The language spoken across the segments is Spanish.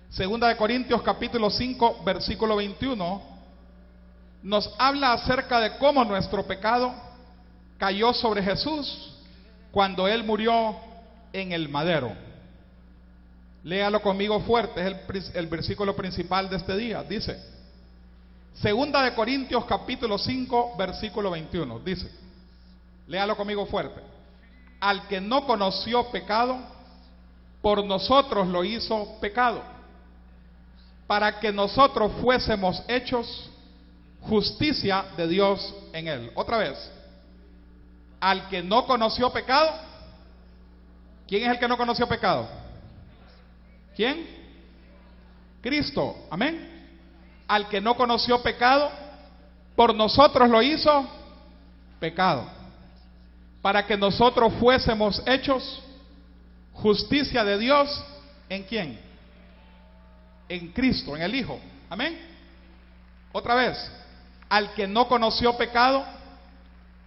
Segunda de Corintios capítulo 5 versículo 21 nos habla acerca de cómo nuestro pecado cayó sobre Jesús cuando Él murió en el madero. Léalo conmigo fuerte, es el versículo principal de este día. Dice, Segunda de Corintios capítulo 5 versículo 21, dice, léalo conmigo fuerte: al que no conoció pecado, por nosotros lo hizo pecado, para que nosotros fuésemos hechos justicia de Dios en él. Otra vez, al que no conoció pecado. ¿Quién es el que no conoció pecado? ¿Quién? Cristo, amén. Al que no conoció pecado, por nosotros lo hizo pecado, para que nosotros fuésemos hechos justicia de Dios. ¿En quién? En Cristo, en el Hijo, amén. Otra vez, al que no conoció pecado,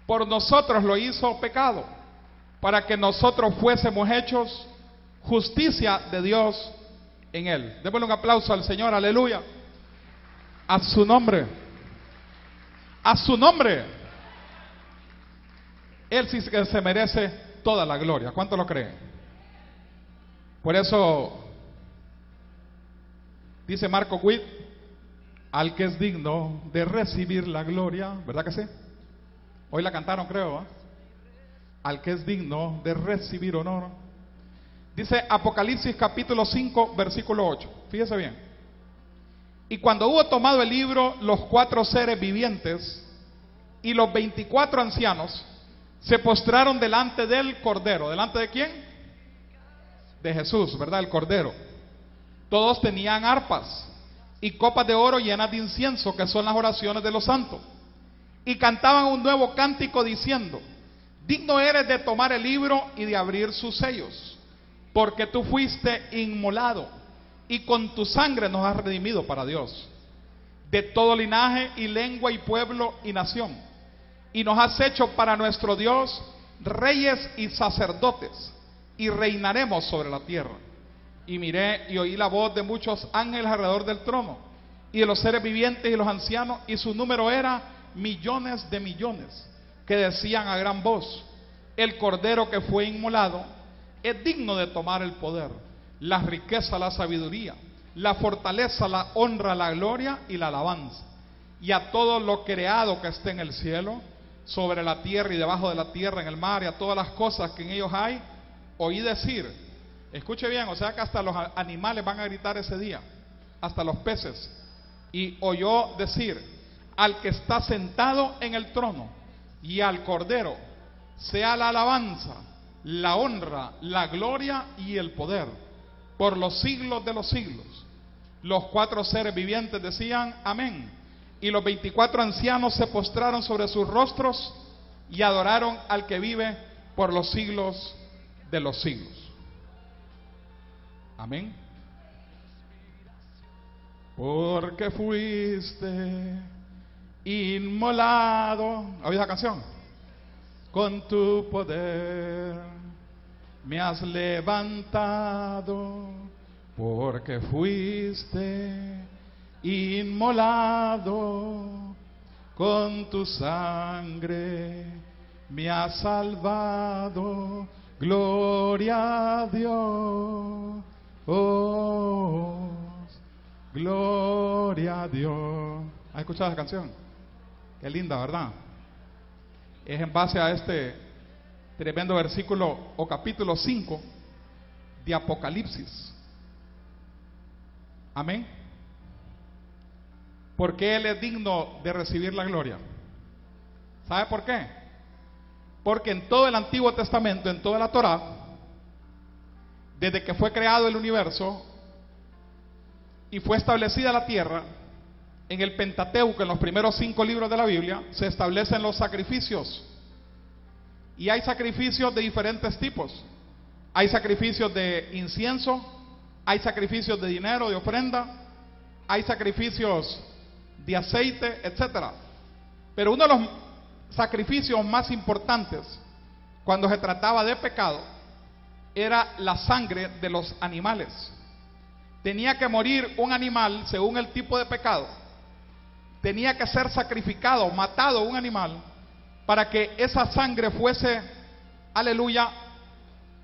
por nosotros lo hizo pecado, para que nosotros fuésemos hechos justicia de Dios en él. Démosle un aplauso al Señor, aleluya. A su nombre, a su nombre. Él sí que se merece toda la gloria. ¿Cuánto lo creen? Por eso dice Marco Witt: al que es digno de recibir la gloria, ¿verdad que sí? Hoy la cantaron, creo, ¿eh? Al que es digno de recibir honor. Dice Apocalipsis capítulo 5 versículo 8. Fíjese bien. Y cuando hubo tomado el libro, los 4 seres vivientes y los 24 ancianos se postraron delante del Cordero. ¿Delante de quién? De Jesús, ¿verdad? El Cordero. Todos tenían arpas y copas de oro llenas de incienso, que son las oraciones de los santos, y cantaban un nuevo cántico diciendo: digno eres de tomar el libro y de abrir sus sellos, porque tú fuiste inmolado y con tu sangre nos has redimido para Dios, de todo linaje y lengua y pueblo y nación, y nos has hecho para nuestro Dios reyes y sacerdotes, y reinaremos sobre la tierra. Y miré y oí la voz de muchos ángeles alrededor del trono, y de los seres vivientes y los ancianos, y su número era millones de millones, que decían a gran voz: el Cordero que fue inmolado es digno de tomar el poder, la riqueza, la sabiduría, la fortaleza, la honra, la gloria y la alabanza. Y a todo lo creado que esté en el cielo, sobre la tierra y debajo de la tierra, en el mar, y a todas las cosas que en ellos hay, oí decir, escuche bien, o sea que hasta los animales van a gritar ese día, hasta los peces. Y oyó decir: al que está sentado en el trono y al Cordero sea la alabanza, la honra, la gloria y el poder por los siglos de los siglos. Los 4 seres vivientes decían amén, y los 24 ancianos se postraron sobre sus rostros y adoraron al que vive por los siglos de los siglos. Amén. Porque fuiste inmolado, ¿habéis la canción? Con tu poder me has levantado, porque fuiste inmolado, con tu sangre me has salvado. Gloria a Dios, oh, gloria a Dios. ¿Has escuchado esa canción? Qué linda, ¿verdad? Es en base a este tremendo versículo o capítulo 5 de Apocalipsis. Amén. Porque Él es digno de recibir la gloria. ¿Sabe por qué? Porque en todo el Antiguo Testamento, en toda la Torá, desde que fue creado el universo y fue establecida la tierra, en el Pentateuco, en los primeros 5 libros de la Biblia, se establecen los sacrificios. Y hay sacrificios de diferentes tipos. Hay sacrificios de incienso, hay sacrificios de dinero, de ofrenda, hay sacrificios de aceite, etcétera. Pero uno de los sacrificios más importantes cuando se trataba de pecado era la sangre de los animales. tenía que morir un animal según el tipo de pecado. Tenía que ser sacrificado, matado un animal, para que esa sangre fuese, aleluya,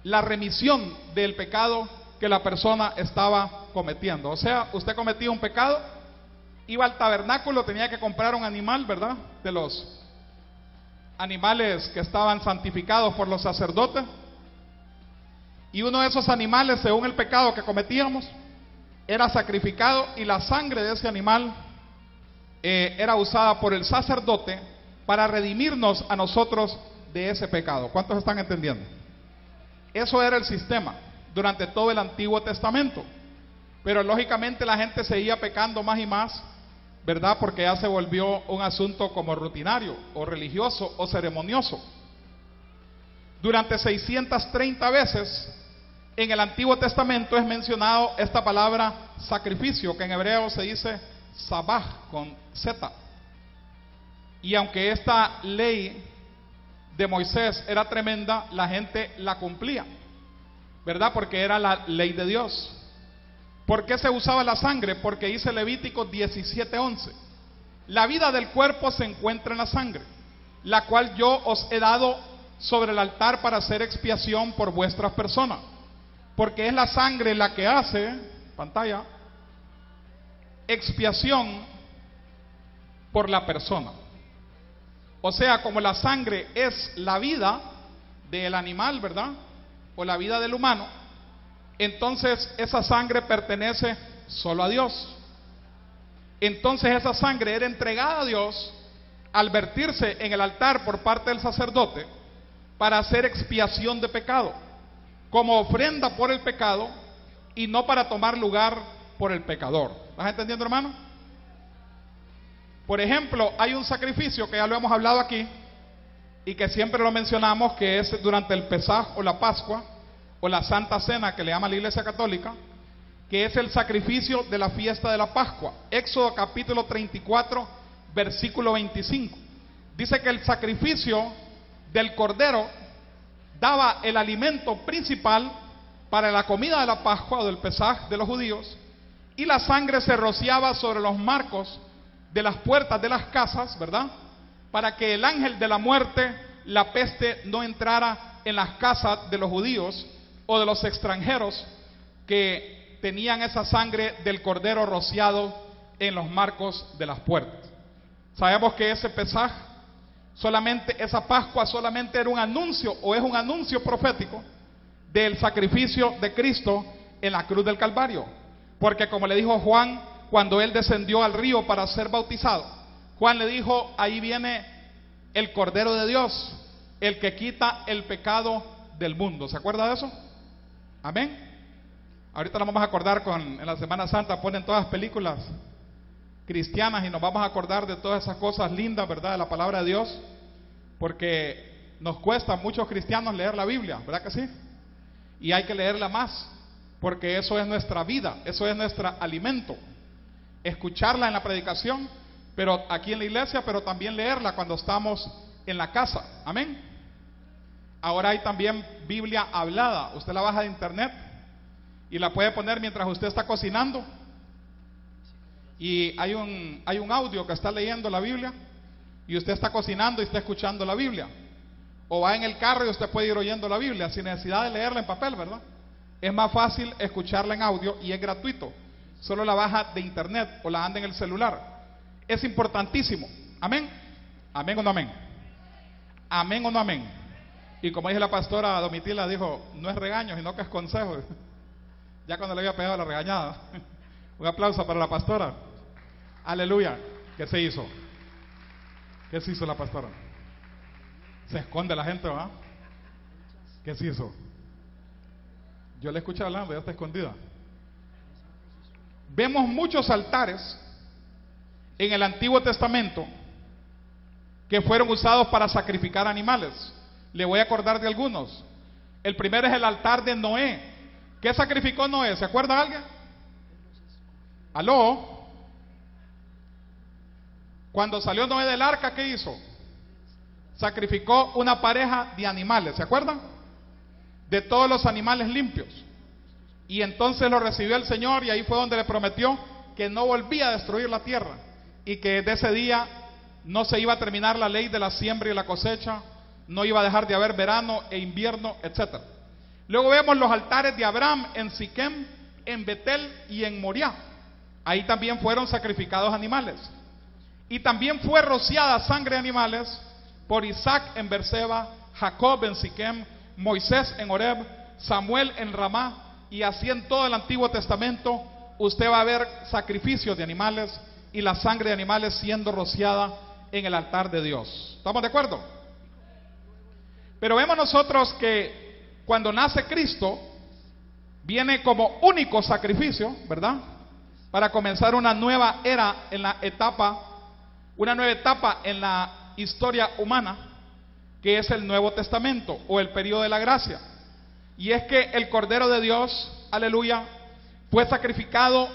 la remisión del pecado que la persona estaba cometiendo. O sea, usted cometía un pecado, iba al tabernáculo, tenía que comprar un animal, ¿verdad? De los animales que estaban santificados por los sacerdotes. Y uno de esos animales, según el pecado que cometíamos, era sacrificado, y la sangre de ese animal era usada por el sacerdote para redimirnos a nosotros de ese pecado. ¿Cuántos están entendiendo? Eso era el sistema durante todo el Antiguo Testamento. Pero lógicamente la gente seguía pecando más y más, ¿verdad? Porque ya se volvió un asunto como rutinario o religioso o ceremonioso. Durante 630 veces en el Antiguo Testamento es mencionado esta palabra sacrificio, que en hebreo se dice sabaj con Z. Y aunque esta ley de Moisés era tremenda, la gente la cumplía, ¿verdad? Porque era la ley de Dios. ¿Por qué se usaba la sangre? Porque dice Levítico 17:11: la vida del cuerpo se encuentra en la sangre, la cual yo os he dado sobre el altar para hacer expiación por vuestras personas. Porque es la sangre la que hace, pantalla, expiación por la persona. O sea, como la sangre es la vida del animal, ¿verdad? O la vida del humano, entonces esa sangre pertenece solo a Dios. Entonces esa sangre era entregada a Dios al vertirse en el altar por parte del sacerdote para hacer expiación de pecado, como ofrenda por el pecado y no para tomar lugar por el pecador. ¿Estás entendiendo, hermano? Por ejemplo, hay un sacrificio que ya lo hemos hablado aquí y que siempre lo mencionamos, que es durante el Pesaj o la Pascua o la Santa Cena, que le llama la Iglesia Católica, que es el sacrificio de la fiesta de la Pascua. Éxodo capítulo 34, versículo 25. Dice que el sacrificio del cordero daba el alimento principal para la comida de la Pascua o del Pesaj de los judíos, y la sangre se rociaba sobre los marcos de las puertas de las casas, ¿verdad? Para que el ángel de la muerte, la peste, no entrara en las casas de los judíos o de los extranjeros que tenían esa sangre del cordero rociado en los marcos de las puertas. Sabemos que ese Pesaj, solamente esa Pascua solamente era un anuncio, o es un anuncio profético del sacrificio de Cristo en la cruz del Calvario. Porque como le dijo Juan cuando él descendió al río para ser bautizado, Juan le dijo: ahí viene el Cordero de Dios, el que quita el pecado del mundo. ¿Se acuerda de eso? Amén. Ahorita nos vamos a acordar en la Semana Santa ponen todas las películas cristianas y nos vamos a acordar de todas esas cosas lindas, ¿verdad? De la palabra de Dios, porque nos cuesta a muchos cristianos leer la Biblia, ¿verdad que sí? Y hay que leerla más, porque eso es nuestra vida, eso es nuestro alimento. Escucharla en la predicación, pero aquí en la iglesia, pero también leerla cuando estamos en la casa. Amén. Ahora hay también Biblia hablada. Usted la baja de internet y la puede poner mientras usted está cocinando, y hay un audio que está leyendo la Biblia y usted está cocinando y está escuchando la Biblia. O va en el carro y usted puede ir oyendo la Biblia sin necesidad de leerla en papel, ¿verdad? Es más fácil escucharla en audio y es gratuito. Solo la baja de internet o la anda en el celular. Es importantísimo. Amén. Amén o no amén. Amén o no amén. Y como dice la pastora Domitila, dijo: no es regaño, sino que es consejo. Ya cuando le había pegado la regañada. Un aplauso para la pastora. Aleluya. ¿Qué se hizo? ¿Qué se hizo la pastora? Se esconde la gente, ¿verdad? ¿Qué se hizo? Yo le escuché hablando, ya está escondida. Vemos muchos altares en el Antiguo Testamento que fueron usados para sacrificar animales. Le voy a acordar de algunos. El primero es el altar de Noé. ¿Qué sacrificó Noé? ¿Se acuerda alguien? ¿Aló? Cuando salió Noé del arca, ¿qué hizo? Sacrificó una pareja de animales, ¿se acuerdan? De todos los animales limpios. Y entonces lo recibió el Señor, y ahí fue donde le prometió que no volvía a destruir la tierra, y que de ese día no se iba a terminar la ley de la siembra y la cosecha, no iba a dejar de haber verano e invierno, etc. Luego vemos los altares de Abraham en Siquem, en Betel y en Moriah. Ahí también fueron sacrificados animales. Y también fue rociada sangre de animales por Isaac en Berseba, Jacob en Siquem, Moisés en Horeb, Samuel en Ramá, y así en todo el Antiguo Testamento usted va a ver sacrificios de animales y la sangre de animales siendo rociada en el altar de Dios. ¿Estamos de acuerdo? Pero vemos nosotros que cuando nace Cristo, viene como único sacrificio, ¿verdad? Para comenzar una nueva era en la etapa, una nueva etapa en la historia humana, que es el Nuevo Testamento o el periodo de la gracia. Y es que el Cordero de Dios, aleluya, fue sacrificado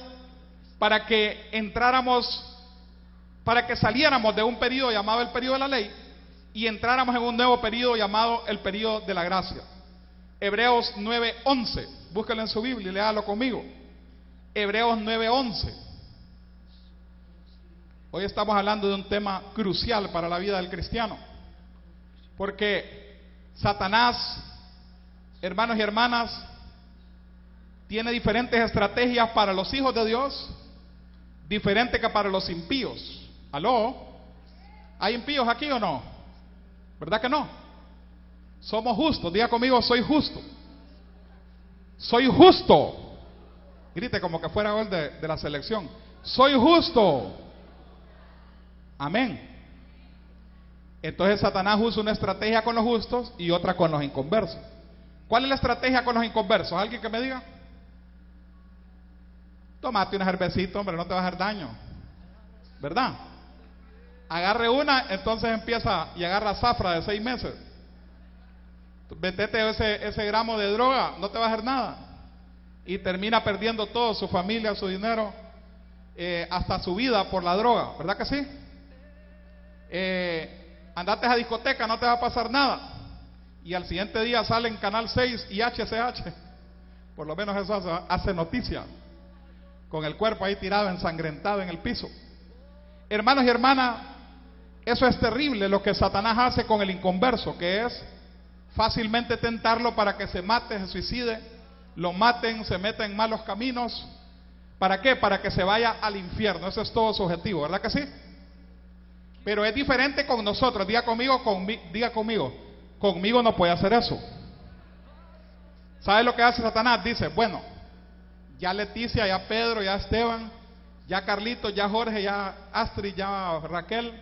para que entráramos, para que saliéramos de un periodo llamado el periodo de la ley y entráramos en un nuevo periodo llamado el periodo de la gracia. Hebreos 9:11, búsquelo en su Biblia y léalo conmigo. Hebreos 9:11. Hoy estamos hablando de un tema crucial para la vida del cristiano, porque Satanás, hermanos y hermanas, tiene diferentes estrategias para los hijos de Dios, diferente que para los impíos. ¿Aló? ¿Hay impíos aquí o no? ¿Verdad que no? Somos justos. Diga conmigo, soy justo. Soy justo. Grite como que fuera gol de la selección. Soy justo. Amén. Entonces Satanás usa una estrategia con los justos y otra con los inconversos. ¿Cuál es la estrategia con los inconversos? ¿Alguien que me diga? Tómate una cervecita, hombre, no te va a hacer daño, ¿verdad? Agarre una, entonces empieza y agarra zafra de 6 meses. Metete ese gramo de droga, no te va a hacer nada. Y termina perdiendo todo, su familia, su dinero, hasta su vida por la droga, ¿verdad que sí? Andate a discoteca, no te va a pasar nada. Y al siguiente día sale en Canal 6 y HCH. Por lo menos eso hace noticia. Con el cuerpo ahí tirado, ensangrentado en el piso. Hermanos y hermanas, eso es terrible lo que Satanás hace con el inconverso, que es fácilmente tentarlo para que se mate, se suicide, lo maten, se meta en malos caminos. ¿Para qué? Para que se vaya al infierno. Ese es todo su objetivo, ¿verdad que sí? Pero es diferente con nosotros. Diga conmigo, conmigo no puede hacer eso. ¿Sabe lo que hace Satanás? Dice, bueno, ya Leticia, ya Pedro, ya Esteban, ya Carlito, ya Jorge, ya Astrid, ya Raquel,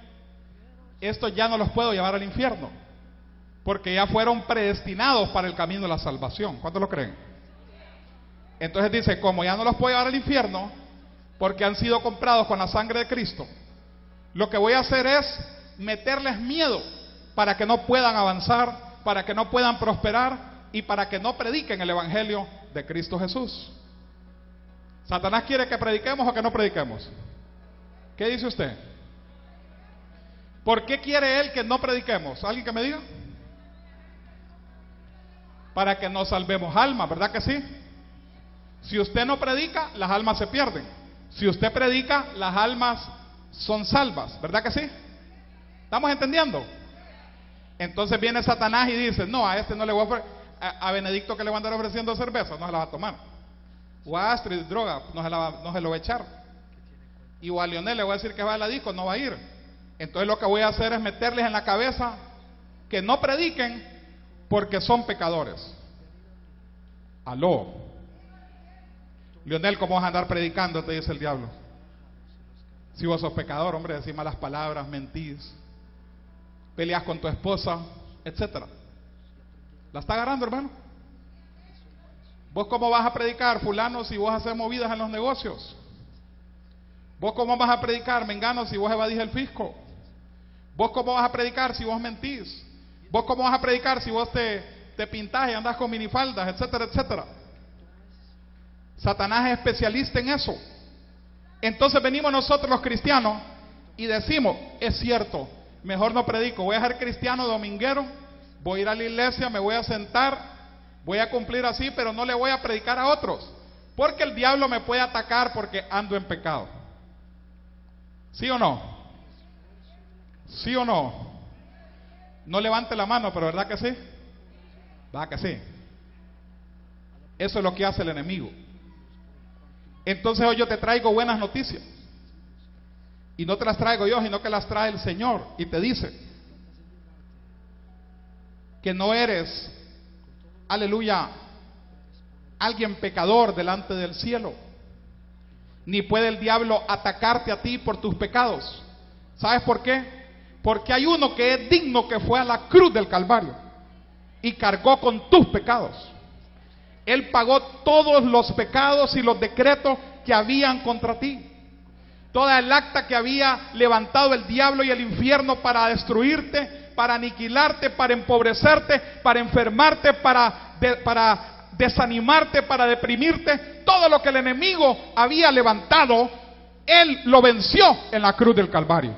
estos ya no los puedo llevar al infierno, porque ya fueron predestinados para el camino de la salvación. ¿Cuántos lo creen? Entonces dice, como ya no los puedo llevar al infierno, porque han sido comprados con la sangre de Cristo, lo que voy a hacer es meterles miedo para que no puedan avanzar, para que no puedan prosperar y para que no prediquen el evangelio de Cristo Jesús. ¿Satanás quiere que prediquemos o que no prediquemos? ¿Qué dice usted? ¿Por qué quiere él que no prediquemos? ¿Alguien que me diga? Para que no salvemos almas, ¿verdad que sí? Si usted no predica, las almas se pierden. Si usted predica, las almas son salvas, ¿verdad que sí? ¿Estamos entendiendo? Entonces viene Satanás y dice, no, a este no le voy a ofrecer, a Benedicto que le van a andar ofreciendo cerveza, no se la va a tomar. O a Astrid, droga, no se lo va a echar. Y o a Lionel le voy a decir que va a la disco, no va a ir. Entonces lo que voy a hacer es meterles en la cabeza que no prediquen porque son pecadores. Aló. Lionel, ¿cómo vas a andar predicando? Te dice el diablo. Si vos sos pecador, hombre, decís malas palabras, mentís, peleas con tu esposa, etcétera. ¿La está agarrando, hermano? ¿Vos cómo vas a predicar, fulano, si vos haces movidas en los negocios? ¿Vos cómo vas a predicar, mengano, si vos evadís el fisco? ¿Vos cómo vas a predicar si vos mentís? ¿Vos cómo vas a predicar si vos te pintás y andás con minifaldas, etcétera, etcétera? Satanás es especialista en eso. Entonces venimos nosotros los cristianos y decimos, es cierto, mejor no predico, voy a ser cristiano dominguero, voy a ir a la iglesia, me voy a sentar, voy a cumplir así, pero no le voy a predicar a otros. Porque el diablo me puede atacar porque ando en pecado. ¿Sí o no? ¿Sí o no? No levante la mano, pero ¿verdad que sí? ¿Verdad que sí? Eso es lo que hace el enemigo. Entonces hoy yo te traigo buenas noticias. Y no te las traigo yo, sino que las trae el Señor. Y te dice que no eres, aleluya, alguien pecador delante del cielo. Ni puede el diablo atacarte a ti por tus pecados. ¿Sabes por qué? Porque hay uno que es digno, que fue a la cruz del Calvario y cargó con tus pecados. Él pagó todos los pecados y los decretos que habían contra ti. Toda el acta que había levantado el diablo y el infierno para destruirte, para aniquilarte, para empobrecerte, para enfermarte, para desanimarte, para deprimirte. Todo lo que el enemigo había levantado, Él lo venció en la cruz del Calvario.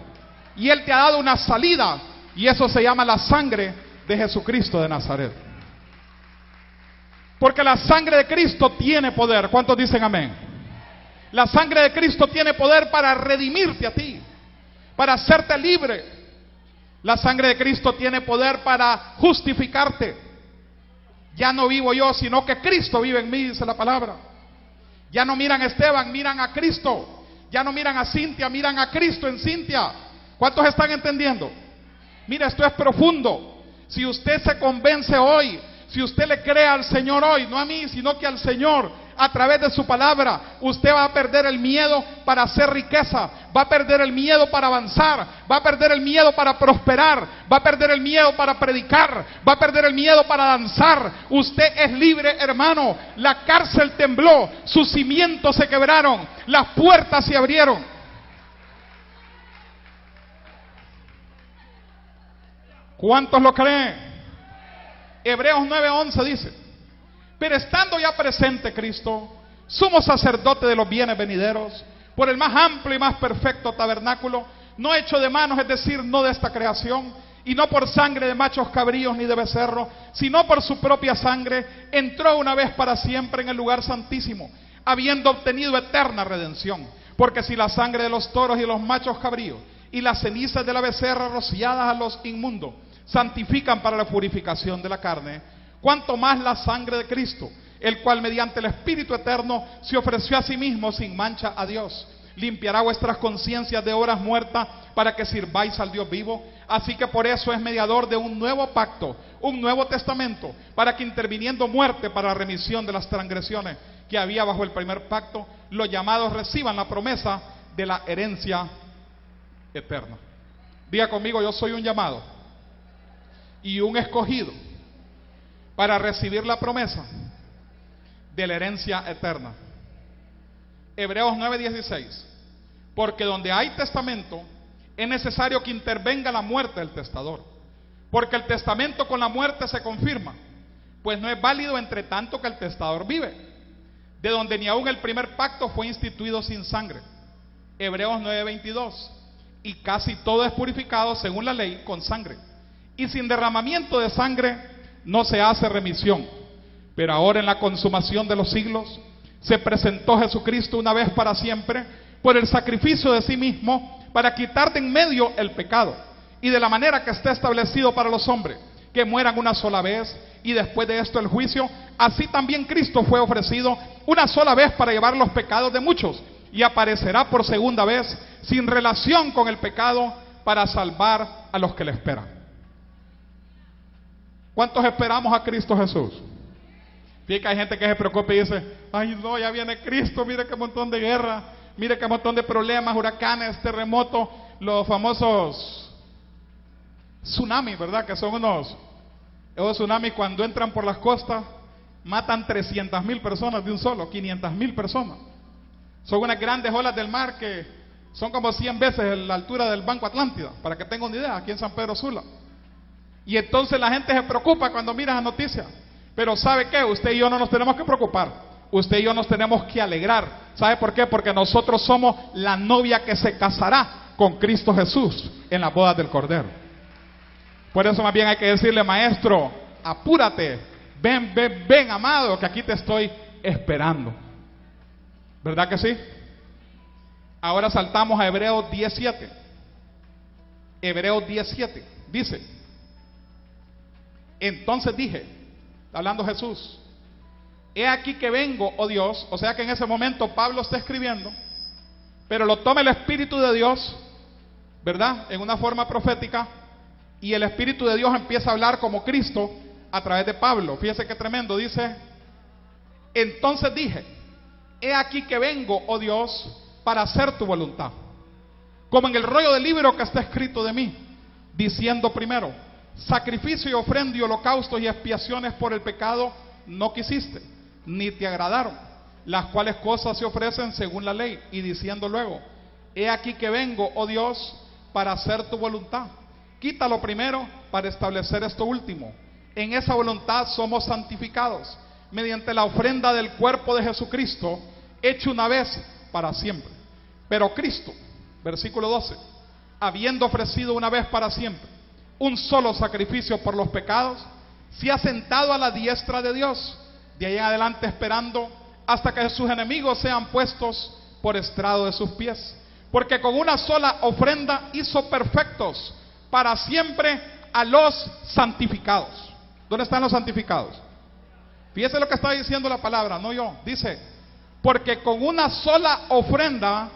Y Él te ha dado una salida, y eso se llama la sangre de Jesucristo de Nazaret. Porque la sangre de Cristo tiene poder. ¿Cuántos dicen amén? La sangre de Cristo tiene poder para redimirte a ti, para hacerte libre. La sangre de Cristo tiene poder para justificarte. Ya no vivo yo, sino que Cristo vive en mí, dice la palabra. Ya no miran a Esteban, miran a Cristo. Ya no miran a Cintia, miran a Cristo en Cintia. ¿Cuántos están entendiendo? Mira, esto es profundo. Si usted se convence hoy, si usted le cree al Señor hoy, no a mí, sino que al Señor, a través de su palabra, usted va a perder el miedo para hacer riqueza, va a perder el miedo para avanzar, va a perder el miedo para prosperar, va a perder el miedo para predicar, va a perder el miedo para danzar. Usted es libre, hermano. La cárcel tembló, sus cimientos se quebraron, las puertas se abrieron. ¿Cuántos lo creen? Hebreos 9:11 dice: pero estando ya presente Cristo, sumo sacerdote de los bienes venideros, por el más amplio y más perfecto tabernáculo, no hecho de manos, es decir, no de esta creación, y no por sangre de machos cabríos ni de becerros, sino por su propia sangre, entró una vez para siempre en el lugar santísimo, habiendo obtenido eterna redención. Porque si la sangre de los toros y de los machos cabríos y las cenizas de la becerra rociadas a los inmundos santifican para la purificación de la carne, cuanto más la sangre de Cristo, el cual mediante el Espíritu eterno se ofreció a sí mismo sin mancha a Dios, limpiará vuestras conciencias de obras muertas para que sirváis al Dios vivo. Así que por eso es mediador de un nuevo pacto, un nuevo testamento, para que interviniendo muerte para la remisión de las transgresiones que había bajo el primer pacto, los llamados reciban la promesa de la herencia eterna. Diga conmigo: yo soy un llamado y un escogido para recibir la promesa de la herencia eterna. Hebreos 9:16: porque donde hay testamento es necesario que intervenga la muerte del testador, porque el testamento con la muerte se confirma, pues no es válido entre tanto que el testador vive, de donde ni aun el primer pacto fue instituido sin sangre. Hebreos 9:22: y casi todo es purificado según la ley con sangre, y sin derramamiento de sangre no se hace remisión. Pero ahora, en la consumación de los siglos, se presentó Jesucristo una vez para siempre por el sacrificio de sí mismo, para quitar de en medio el pecado, y de la manera que está establecido para los hombres, que mueran una sola vez y después de esto el juicio, así también Cristo fue ofrecido una sola vez para llevar los pecados de muchos, y aparecerá por segunda vez sin relación con el pecado para salvar a los que le esperan. ¿Cuántos esperamos a Cristo Jesús? Fíjate que hay gente que se preocupa y dice: ay no, ya viene Cristo, mire qué montón de guerra, mire qué montón de problemas, huracanes, terremotos, los famosos tsunamis, ¿verdad? Que son esos tsunamis cuando entran por las costas, matan 300,000 personas de un solo, 500,000 personas. Son unas grandes olas del mar que son como 100 veces la altura del Banco Atlántida, para que tengan una idea, aquí en San Pedro Sula. Y entonces la gente se preocupa cuando mira las noticias. Pero ¿sabe qué? Usted y yo no nos tenemos que preocupar. Usted y yo nos tenemos que alegrar. ¿Sabe por qué? Porque nosotros somos la novia que se casará con Cristo Jesús en las bodas del Cordero. Por eso más bien hay que decirle: maestro, apúrate, ven, ven, ven, amado, que aquí te estoy esperando. ¿Verdad que sí? Ahora saltamos a Hebreos 17. Hebreos 17 dice: entonces dije, hablando Jesús, he aquí que vengo, oh Dios. O sea que en ese momento Pablo está escribiendo, pero lo toma el Espíritu de Dios, ¿verdad? En una forma profética, y el Espíritu de Dios empieza a hablar como Cristo a través de Pablo. Fíjese qué tremendo, dice: entonces dije, he aquí que vengo, oh Dios, para hacer tu voluntad, como en el rollo del libro que está escrito de mí, diciendo primero, sacrificio y ofrenda y holocaustos y expiaciones por el pecado no quisiste, ni te agradaron, las cuales cosas se ofrecen según la ley, y diciendo luego, he aquí que vengo, oh Dios, para hacer tu voluntad. Quita lo primero para establecer esto último. En esa voluntad somos santificados mediante la ofrenda del cuerpo de Jesucristo, hecho una vez para siempre. Pero Cristo, versículo 12, habiendo ofrecido una vez para siempre un solo sacrificio por los pecados, se ha sentado a la diestra de Dios, de ahí en adelante esperando hasta que sus enemigos sean puestos por estrado de sus pies. Porque con una sola ofrenda hizo perfectos para siempre a los santificados. ¿Dónde están los santificados? Fíjese lo que está diciendo la palabra, no yo. Dice, porque con una sola ofrenda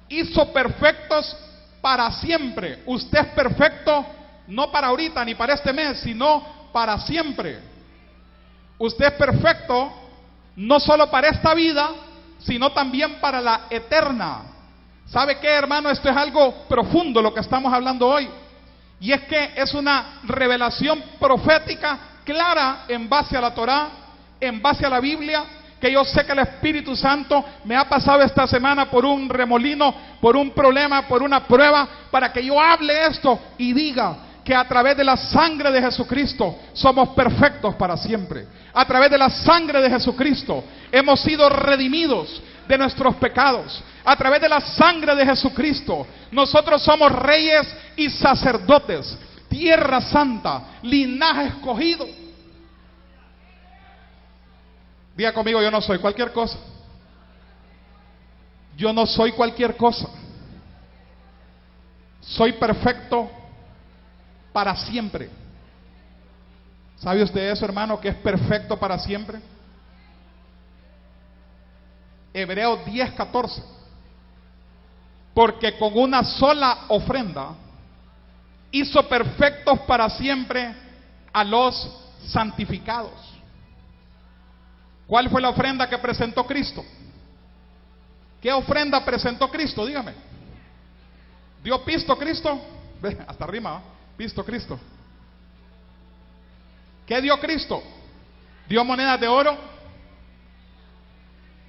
hizo perfectos para siempre. Usted es perfecto no para ahorita ni para este mes, sino para siempre. Usted es perfecto no solo para esta vida, sino también para la eterna. ¿Sabe qué, hermano? Esto es algo profundo lo que estamos hablando hoy. Y es que es una revelación profética clara en base a la Torá, en base a la Biblia, que yo sé que el Espíritu Santo me ha pasado esta semana por un remolino, por un problema, por una prueba, para que yo hable esto y diga que a través de la sangre de Jesucristo somos perfectos para siempre. A través de la sangre de Jesucristo hemos sido redimidos de nuestros pecados. A través de la sangre de Jesucristo nosotros somos reyes y sacerdotes, tierra santa, linaje escogido. Diga conmigo, yo no soy cualquier cosa. Yo no soy cualquier cosa. Soy perfecto para siempre. ¿Sabe usted eso, hermano, que es perfecto para siempre? Hebreos 10:14. Porque con una sola ofrenda hizo perfectos para siempre a los santificados. ¿Cuál fue la ofrenda que presentó Cristo? ¿Qué ofrenda presentó Cristo? Dígame. ¿Dio pisto Cristo? Ve, hasta rima, ¿eh? Pisto Cristo. ¿Qué dio Cristo? ¿Dio monedas de oro?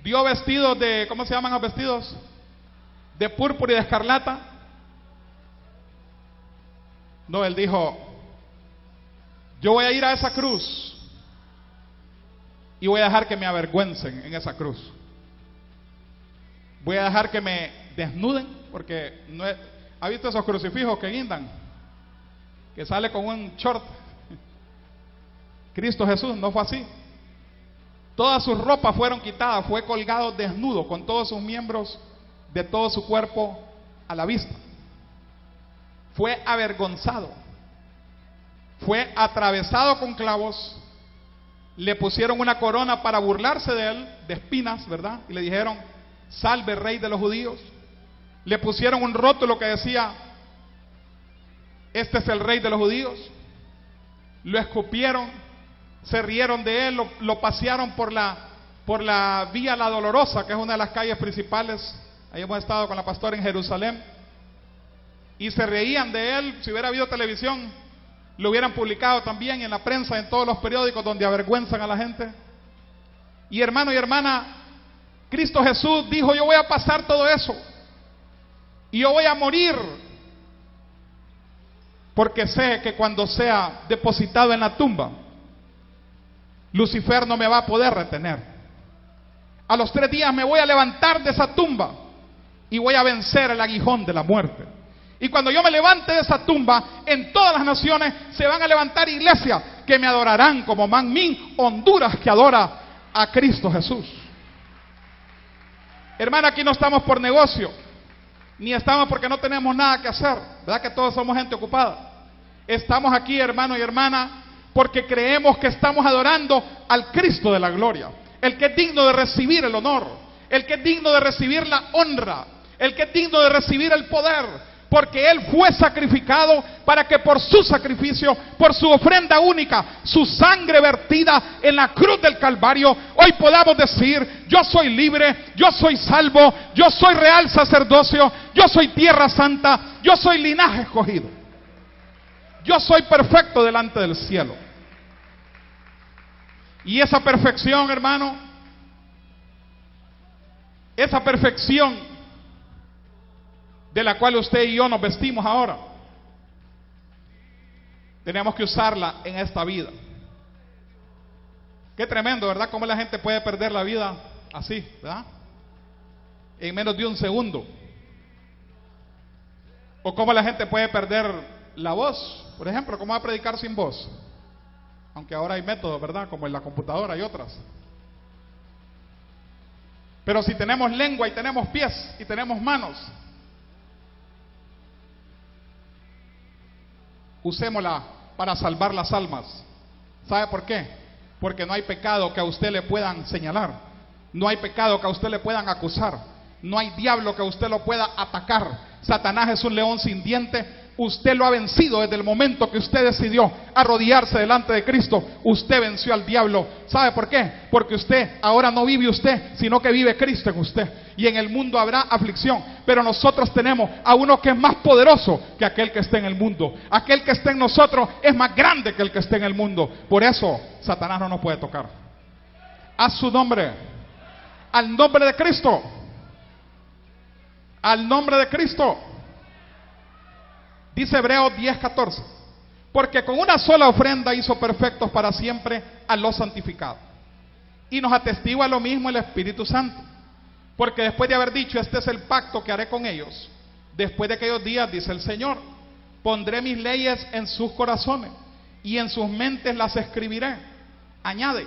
¿Dio vestidos de, cómo se llaman los vestidos? De púrpura y de escarlata. No, él dijo, yo voy a ir a esa cruz y voy a dejar que me avergüencen en esa cruz. Voy a dejar que me desnuden, porque no es, ¿ha visto esos crucifijos que guindan? Que sale con un short. Cristo Jesús no fue así. Todas sus ropas fueron quitadas, fue colgado desnudo, con todos sus miembros de todo su cuerpo a la vista. Fue avergonzado, fue atravesado con clavos, le pusieron una corona para burlarse de él, de espinas, ¿verdad? Y le dijeron, salve rey de los judíos. Le pusieron un rótulo que decía, este es el rey de los judíos. Lo escupieron, se rieron de él, lo pasearon por la vía La Dolorosa, que es una de las calles principales. Ahí hemos estado con la pastora en Jerusalén, y se reían de él. Si hubiera habido televisión, lo hubieran publicado también en la prensa, en todos los periódicos donde avergüenzan a la gente. Y hermano y hermana, Cristo Jesús dijo, yo voy a pasar todo eso, y yo voy a morir, porque sé que cuando sea depositado en la tumba, Lucifer no me va a poder retener. A los 3 días me voy a levantar de esa tumba y voy a vencer el aguijón de la muerte. Y cuando yo me levante de esa tumba, en todas las naciones se van a levantar iglesias que me adorarán, como Manmin, Honduras, que adora a Cristo Jesús. Hermano, aquí no estamos por negocio, ni estamos porque no tenemos nada que hacer, ¿verdad que todos somos gente ocupada? Estamos aquí, hermano y hermana, porque creemos que estamos adorando al Cristo de la gloria, el que es digno de recibir el honor, el que es digno de recibir la honra, el que es digno de recibir el poder, porque Él fue sacrificado para que por su sacrificio, por su ofrenda única, su sangre vertida en la cruz del Calvario, hoy podamos decir: yo soy libre, yo soy salvo, yo soy real sacerdocio, yo soy tierra santa, yo soy linaje escogido, yo soy perfecto delante del cielo. Y esa perfección, hermano, esa perfección de la cual usted y yo nos vestimos ahora, tenemos que usarla en esta vida. Qué tremendo, ¿verdad? Cómo la gente puede perder la vida así, ¿verdad? En menos de un segundo. O cómo la gente puede perder la voz. Por ejemplo, ¿cómo va a predicar sin voz? Aunque ahora hay métodos, ¿verdad? Como en la computadora y otras. Pero si tenemos lengua y tenemos pies y tenemos manos, usémosla para salvar las almas. ¿Sabe por qué? Porque no hay pecado que a usted le puedan señalar, no hay pecado que a usted le puedan acusar, no hay diablo que a usted lo pueda atacar. Satanás es un león sin diente. Usted lo ha vencido desde el momento que usted decidió arrodillarse delante de Cristo. Usted venció al diablo. ¿Sabe por qué? Porque usted ahora no vive usted, sino que vive Cristo en usted. Y en el mundo habrá aflicción, pero nosotros tenemos a uno que es más poderoso que aquel que está en el mundo. Aquel que está en nosotros es más grande que el que está en el mundo. Por eso Satanás no nos puede tocar. A su nombre, al nombre de Cristo, al nombre de Cristo. Dice Hebreos 10:14, porque con una sola ofrenda hizo perfectos para siempre a los santificados. Y nos atestigua lo mismo el Espíritu Santo, porque después de haber dicho: este es el pacto que haré con ellos, después de aquellos días, dice el Señor, pondré mis leyes en sus corazones y en sus mentes las escribiré. Añade: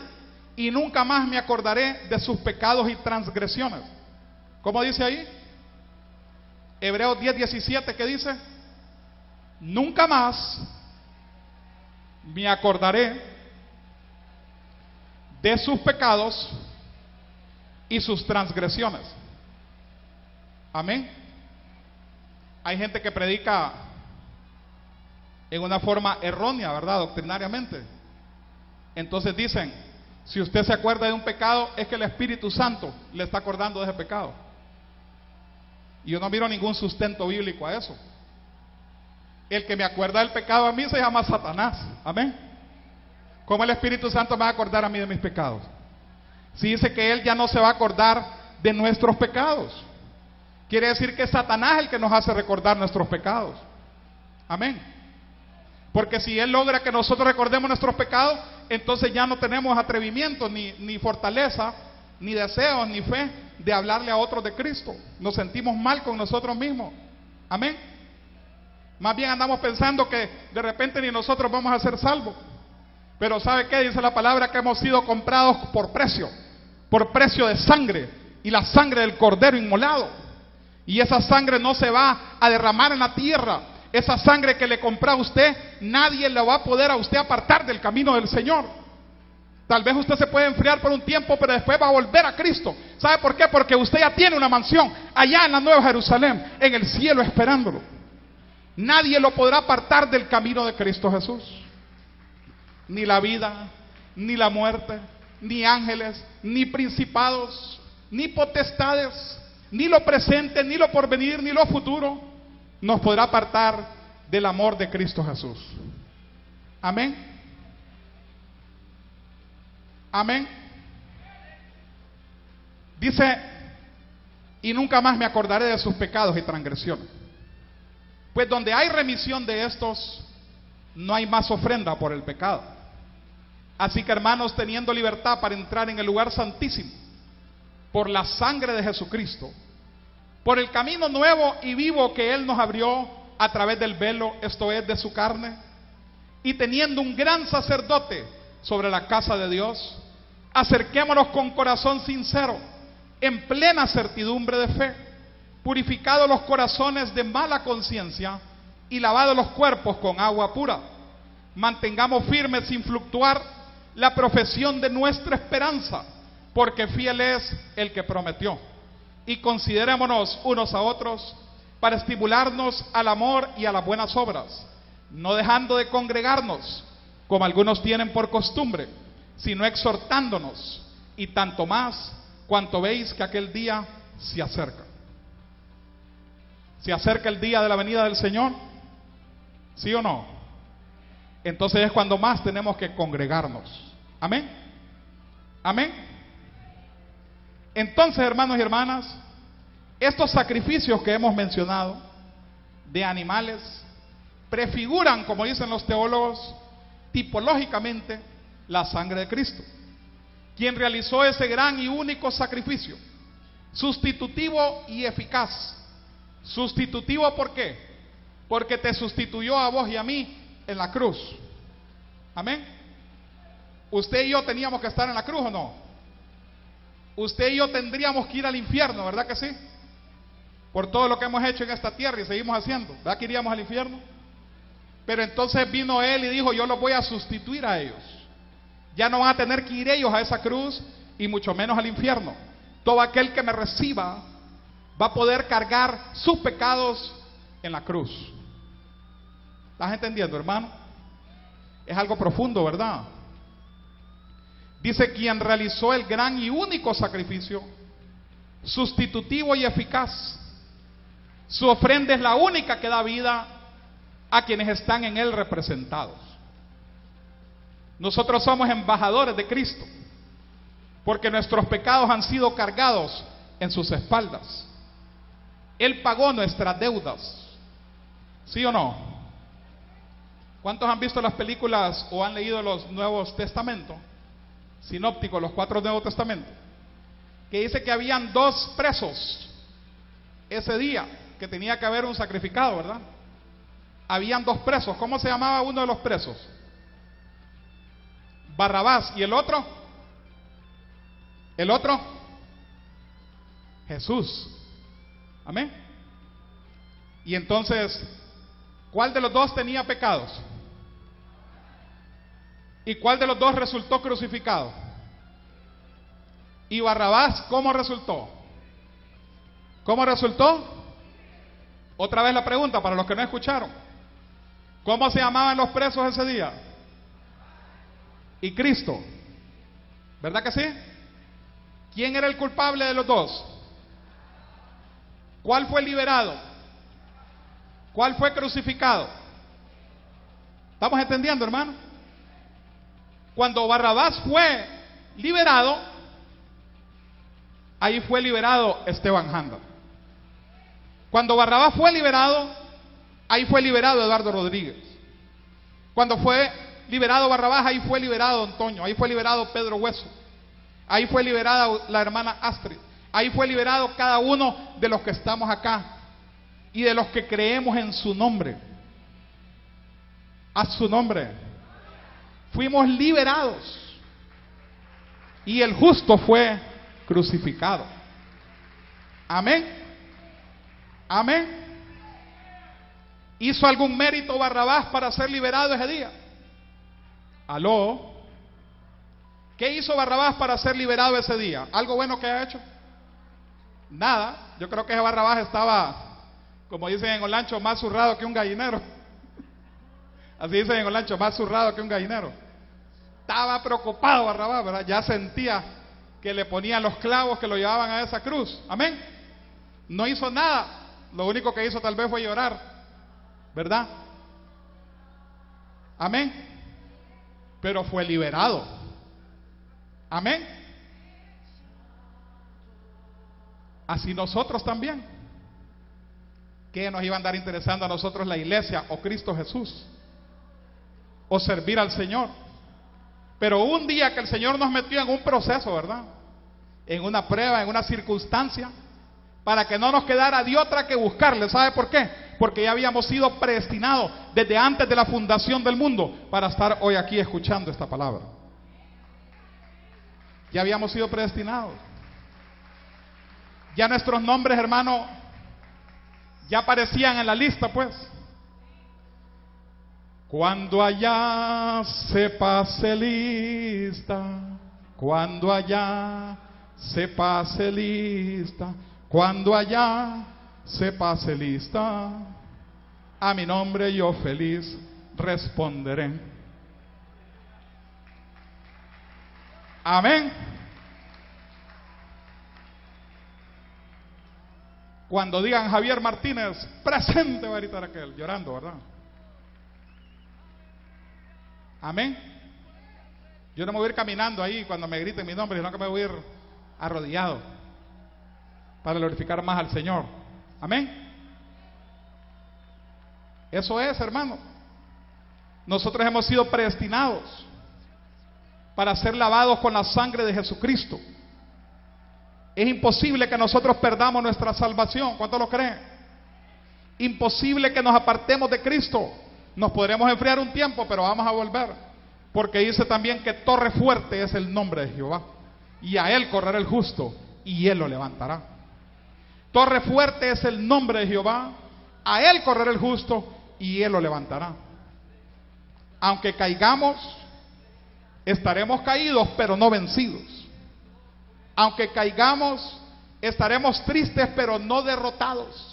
y nunca más me acordaré de sus pecados y transgresiones. ¿Cómo dice ahí? Hebreos 10:17, ¿qué dice? Nunca más me acordaré de sus pecados y sus transgresiones. Amén. Hay gente que predica en una forma errónea, ¿verdad? Doctrinariamente. Entonces dicen: si usted se acuerda de un pecado, es que el Espíritu Santo le está acordando de ese pecado. Y yo no miro ningún sustento bíblico a eso. El que me acuerda del pecado a mí se llama Satanás. Amén. ¿Cómo el Espíritu Santo me va a acordar a mí de mis pecados? Si dice que Él ya no se va a acordar de nuestros pecados, quiere decir que es Satanás el que nos hace recordar nuestros pecados. Amén. Porque si Él logra que nosotros recordemos nuestros pecados, entonces ya no tenemos atrevimiento, ni fortaleza, ni deseos, ni fe de hablarle a otros de Cristo. Nos sentimos mal con nosotros mismos. Amén. Más bien andamos pensando que de repente ni nosotros vamos a ser salvos. Pero ¿sabe qué? Dice la palabra que hemos sido comprados por precio de sangre, y la sangre del Cordero inmolado. Y esa sangre no se va a derramar en la tierra. Esa sangre que le compró a usted, nadie le va a poder a usted apartar del camino del Señor. Tal vez usted se puede enfriar por un tiempo, pero después va a volver a Cristo. ¿Sabe por qué? Porque usted ya tiene una mansión allá en la Nueva Jerusalén, en el cielo, esperándolo. Nadie lo podrá apartar del camino de Cristo Jesús. Ni la vida, ni la muerte, ni ángeles, ni principados, ni potestades, ni lo presente, ni lo porvenir, ni lo futuro nos podrá apartar del amor de Cristo Jesús. Amén. Amén. Dice: y nunca más me acordaré de sus pecados y transgresiones. Pues donde hay remisión de estos, no hay más ofrenda por el pecado. Así que, hermanos, teniendo libertad para entrar en el lugar santísimo, por la sangre de Jesucristo, por el camino nuevo y vivo que Él nos abrió a través del velo, esto es, de su carne, y teniendo un gran sacerdote sobre la casa de Dios, acerquémonos con corazón sincero, en plena certidumbre de fe, purificados los corazones de mala conciencia y lavados los cuerpos con agua pura. Mantengamos firmes sin fluctuar la profesión de nuestra esperanza, porque fiel es el que prometió. Y considerémonos unos a otros para estimularnos al amor y a las buenas obras, no dejando de congregarnos, como algunos tienen por costumbre, sino exhortándonos, y tanto más cuanto veis que aquel día se acerca. ¿Se acerca el día de la venida del Señor? ¿Sí o no? Entonces es cuando más tenemos que congregarnos. Amén. Amén. Entonces, hermanos y hermanas, estos sacrificios que hemos mencionado de animales prefiguran, como dicen los teólogos, tipológicamente la sangre de Cristo, quien realizó ese gran y único sacrificio, sustitutivo y eficaz. Sustitutivo, ¿por qué? Porque te sustituyó a vos y a mí en la cruz. Amén. Usted y yo teníamos que estar en la cruz, ¿o no? Usted y yo tendríamos que ir al infierno, ¿verdad que sí? Por todo lo que hemos hecho en esta tierra y seguimos haciendo, ¿verdad que iríamos al infierno? Pero entonces vino Él y dijo: yo los voy a sustituir a ellos. Ya no van a tener que ir ellos a esa cruz y mucho menos al infierno. Todo aquel que me reciba va a poder cargar sus pecados en la cruz. ¿Estás entendiendo, hermano? Es algo profundo, ¿verdad? Dice: quien realizó el gran y único sacrificio, sustitutivo y eficaz. Su ofrenda es la única que da vida a quienes están en Él representados. Nosotros somos embajadores de Cristo, porque nuestros pecados han sido cargados en sus espaldas. Él pagó nuestras deudas. ¿Sí o no? ¿Cuántos han visto las películas o han leído los Nuevos Testamentos? Sinópticos, los 4 Nuevos Testamentos. Que dice que habían 2 presos ese día, que tenía que haber un sacrificado, ¿verdad? Habían 2 presos. ¿Cómo se llamaba uno de los presos? Barrabás. ¿Y el otro? ¿El otro? Jesús. Amén. Y entonces, ¿cuál de los 2 tenía pecados? ¿Y cuál de los 2 resultó crucificado? ¿Y Barrabás cómo resultó? ¿Cómo resultó? Otra vez la pregunta para los que no escucharon. ¿Cómo se llamaban los presos ese día? Y Cristo. ¿Verdad que sí? ¿Quién era el culpable de los 2? ¿Cuál fue liberado? ¿Cuál fue crucificado? ¿Estamos entendiendo, hermano? Cuando Barrabás fue liberado, ahí fue liberado Esteban Janda. Cuando Barrabás fue liberado, ahí fue liberado Eduardo Rodríguez. Cuando fue liberado Barrabás, ahí fue liberado Antonio, ahí fue liberado Pedro Hueso, ahí fue liberada la hermana Astrid, ahí fue liberado cada uno de los que estamos acá y de los que creemos en su nombre. A su nombre. Fuimos liberados. Y el justo fue crucificado. Amén. Amén. ¿Hizo algún mérito Barrabás para ser liberado ese día? ¿Aló? ¿Qué hizo Barrabás para ser liberado ese día? ¿Algo bueno que haya hecho? Nada. Yo creo que ese Barrabás estaba, como dicen en Olancho, más zurrado que un gallinero. Así dicen en Olancho, más zurrado que un gallinero. Estaba preocupado Barrabás, ¿verdad? Ya sentía que le ponían los clavos que lo llevaban a esa cruz. Amén. No hizo nada. Lo único que hizo tal vez fue llorar, ¿verdad? Amén. Pero fue liberado. Amén. Así nosotros también. ¿Qué nos iba a andar interesando a nosotros la iglesia o Cristo Jesús? O servir al Señor. Pero un día que el Señor nos metió en un proceso, ¿verdad? En una prueba, en una circunstancia, para que no nos quedara de otra que buscarle. ¿Sabe por qué? Porque ya habíamos sido predestinados desde antes de la fundación del mundo para estar hoy aquí escuchando esta palabra. Ya habíamos sido predestinados. Ya nuestros nombres, hermano, ya aparecían en la lista, pues. Cuando allá se pase lista, cuando allá se pase lista, cuando allá se pase lista, a mi nombre yo feliz responderé. Amén. Cuando digan Javier Martínez, presente, va a gritar aquel, llorando, ¿verdad? Amén. Yo no me voy a ir caminando ahí cuando me griten mi nombre, sino que me voy a ir arrodillado para glorificar más al Señor. Amén. Eso es, hermano. Nosotros hemos sido predestinados para ser lavados con la sangre de Jesucristo. Es imposible que nosotros perdamos nuestra salvación. ¿Cuántos lo creen? Imposible que nos apartemos de Cristo. Nos podremos enfriar un tiempo, pero vamos a volver. Porque dice también que torre fuerte es el nombre de Jehová. Y a él correrá el justo, y él lo levantará. Torre fuerte es el nombre de Jehová. A él correrá el justo, y él lo levantará. Aunque caigamos, estaremos caídos, pero no vencidos. Aunque caigamos, estaremos tristes, pero no derrotados.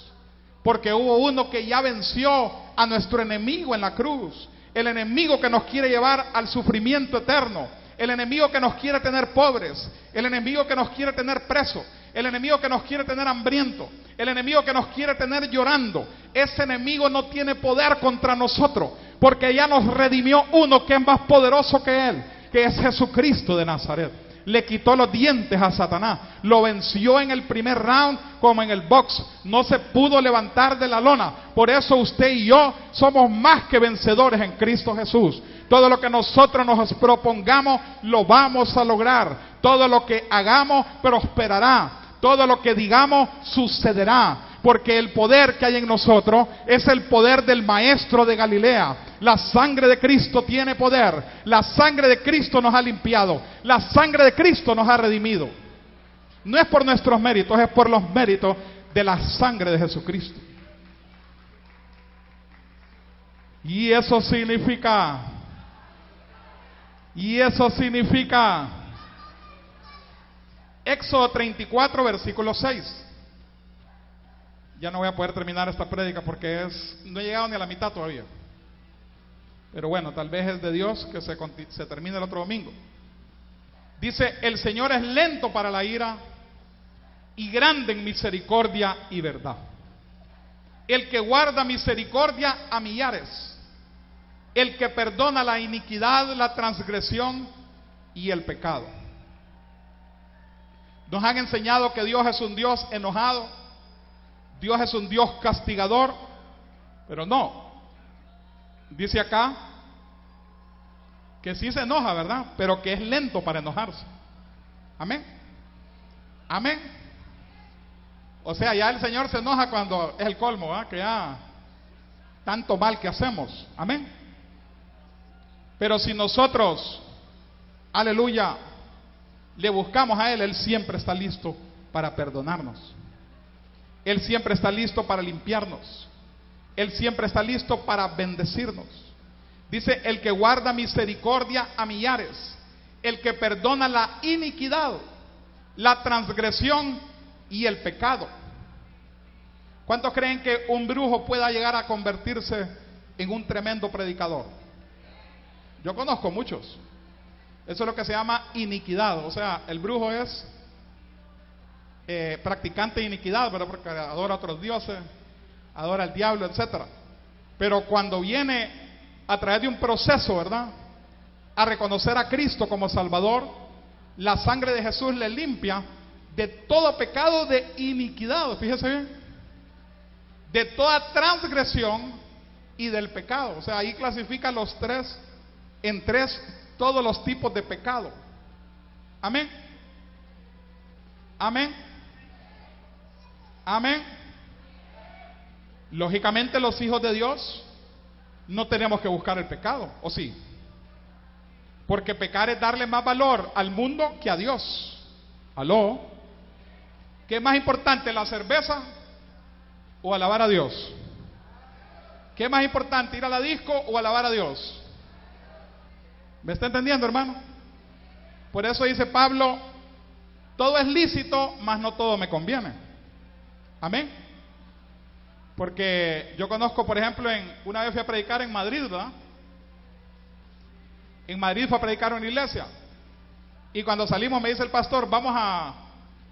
Porque hubo uno que ya venció a nuestro enemigo en la cruz. El enemigo que nos quiere llevar al sufrimiento eterno. El enemigo que nos quiere tener pobres. El enemigo que nos quiere tener presos. El enemigo que nos quiere tener hambriento. El enemigo que nos quiere tener llorando. Ese enemigo no tiene poder contra nosotros. Porque ya nos redimió uno que es más poderoso que él. Que es Jesucristo de Nazaret. Le quitó los dientes a Satanás, lo venció en el primer round como en el box, no se pudo levantar de la lona. Por eso usted y yo somos más que vencedores en Cristo Jesús. Todo lo que nosotros nos propongamos lo vamos a lograr. Todo lo que hagamos prosperará. Todo lo que digamos sucederá. Porque el poder que hay en nosotros es el poder del Maestro de Galilea. La sangre de Cristo tiene poder. La sangre de Cristo nos ha limpiado. La sangre de Cristo nos ha redimido. No es por nuestros méritos, es por los méritos de la sangre de Jesucristo. Y eso significa Éxodo 34, versículo 6. Ya no voy a poder terminar esta prédica porque no he llegado ni a la mitad todavía. Pero bueno, tal vez es de Dios que se termine el otro domingo. Dice, el Señor es lento para la ira y grande en misericordia y verdad. El que guarda misericordia a millares. El que perdona la iniquidad, la transgresión y el pecado. Nos han enseñado que Dios es un Dios enojado. Dios es un Dios castigador, pero no. Dice acá que sí se enoja, ¿verdad? Pero que es lento para enojarse. Amén. Amén. O sea, ya el Señor se enoja cuando es el colmo, ¿verdad? Que ya tanto mal que hacemos. Amén. Pero si nosotros, aleluya, le buscamos a Él, Él siempre está listo para perdonarnos. Él siempre está listo para limpiarnos. Él siempre está listo para bendecirnos. Dice, el que guarda misericordia a millares, el que perdona la iniquidad, la transgresión y el pecado. ¿Cuántos creen que un brujo pueda llegar a convertirse en un tremendo predicador? Yo conozco muchos. Eso es lo que se llama iniquidad. O sea, el brujo es practicante de iniquidad, ¿verdad? Porque adora a otros dioses, adora al diablo, etcétera. Pero cuando viene a través de un proceso, ¿verdad?, a reconocer a Cristo como Salvador, la sangre de Jesús le limpia de todo pecado de iniquidad, fíjese bien, de toda transgresión y del pecado. O sea, ahí clasifica los tres en tres, todos los tipos de pecado. Amén. Amén. Amén. Lógicamente los hijos de Dios no tenemos que buscar el pecado, ¿o sí? Porque pecar es darle más valor al mundo que a Dios. ¿Aló? ¿Qué es más importante, la cerveza o alabar a Dios? ¿Qué es más importante, ir a la disco o alabar a Dios? ¿Me está entendiendo, hermano? Por eso dice Pablo, todo es lícito, mas no todo me conviene. Amén. Porque yo conozco, por ejemplo, una vez fui a predicar en Madrid, ¿verdad? En Madrid fue a predicar en una iglesia. Y cuando salimos me dice el pastor, vamos a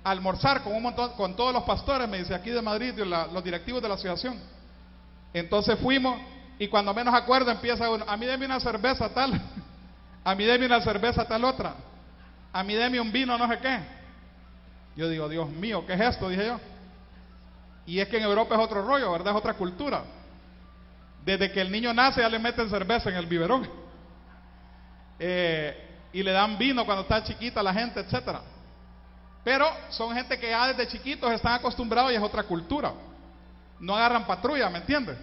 almorzar con un montón, con todos los pastores, me dice, aquí de Madrid, los directivos de la asociación. Entonces fuimos y cuando menos acuerdo empieza uno, a mí deme una cerveza tal, a mí deme una cerveza tal otra, a mí deme un vino no sé qué. Yo digo, Dios mío, ¿qué es esto? Dije yo. Y es que en Europa es otro rollo, ¿verdad? Es otra cultura. Desde que el niño nace ya le meten cerveza en el biberón. Y le dan vino cuando está chiquita la gente, etcétera. Pero son gente que ya desde chiquitos están acostumbrados y es otra cultura. No agarran patrulla, ¿me entiendes?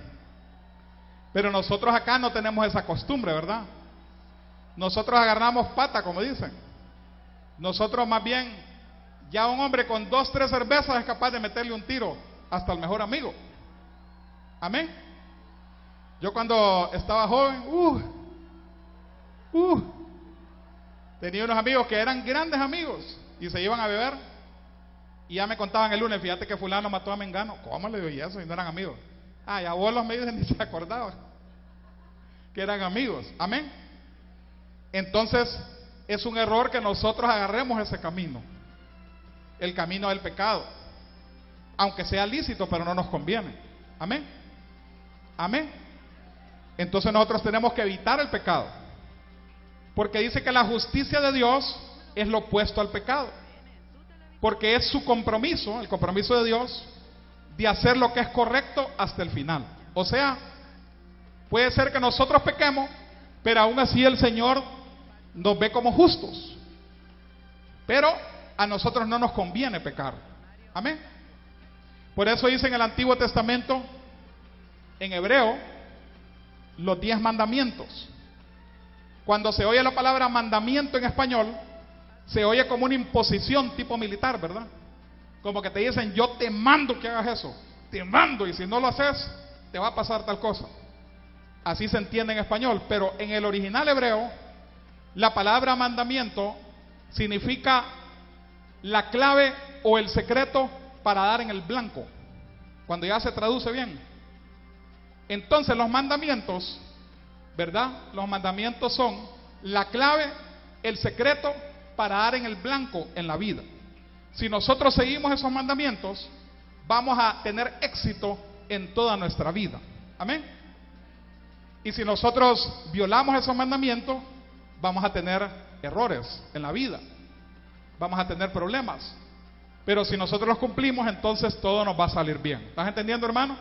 Pero nosotros acá no tenemos esa costumbre, ¿verdad? Nosotros agarramos pata, como dicen. Nosotros más bien, ya un hombre con 2, 3 cervezas es capaz de meterle un tiro hasta el mejor amigo. Amén. Yo cuando estaba joven, tenía unos amigos que eran grandes amigos y se iban a beber y ya me contaban el lunes, fíjate que fulano mató a Mengano. ¿Cómo le digo eso? Y no eran amigos. Ah, y abuelos me dicen, ni se acordaban que eran amigos. Amén. Entonces es un error que nosotros agarremos ese camino, el camino del pecado, aunque sea lícito, pero no nos conviene. Amén. Amén. Entonces nosotros tenemos que evitar el pecado, porque dice que la justicia de Dios es lo opuesto al pecado, porque es su compromiso, el compromiso de Dios, de hacer lo que es correcto hasta el final. O sea, puede ser que nosotros pequemos, pero aún así el Señor nos ve como justos, pero a nosotros no nos conviene pecar. Amén. Por eso dice en el Antiguo Testamento, en hebreo, los 10 mandamientos. Cuando se oye la palabra mandamiento en español, se oye como una imposición tipo militar, ¿verdad? Como que te dicen, yo te mando que hagas eso, te mando, y si no lo haces, te va a pasar tal cosa. Así se entiende en español, pero en el original hebreo, la palabra mandamiento significa la clave o el secreto para dar en el blanco, cuando ya se traduce bien. Entonces los mandamientos, ¿verdad? Los mandamientos son la clave, el secreto para dar en el blanco en la vida. Si nosotros seguimos esos mandamientos, vamos a tener éxito en toda nuestra vida. Amén. Y si nosotros violamos esos mandamientos, vamos a tener errores en la vida, vamos a tener problemas. Pero si nosotros los cumplimos, entonces todo nos va a salir bien. ¿Estás entendiendo, hermano?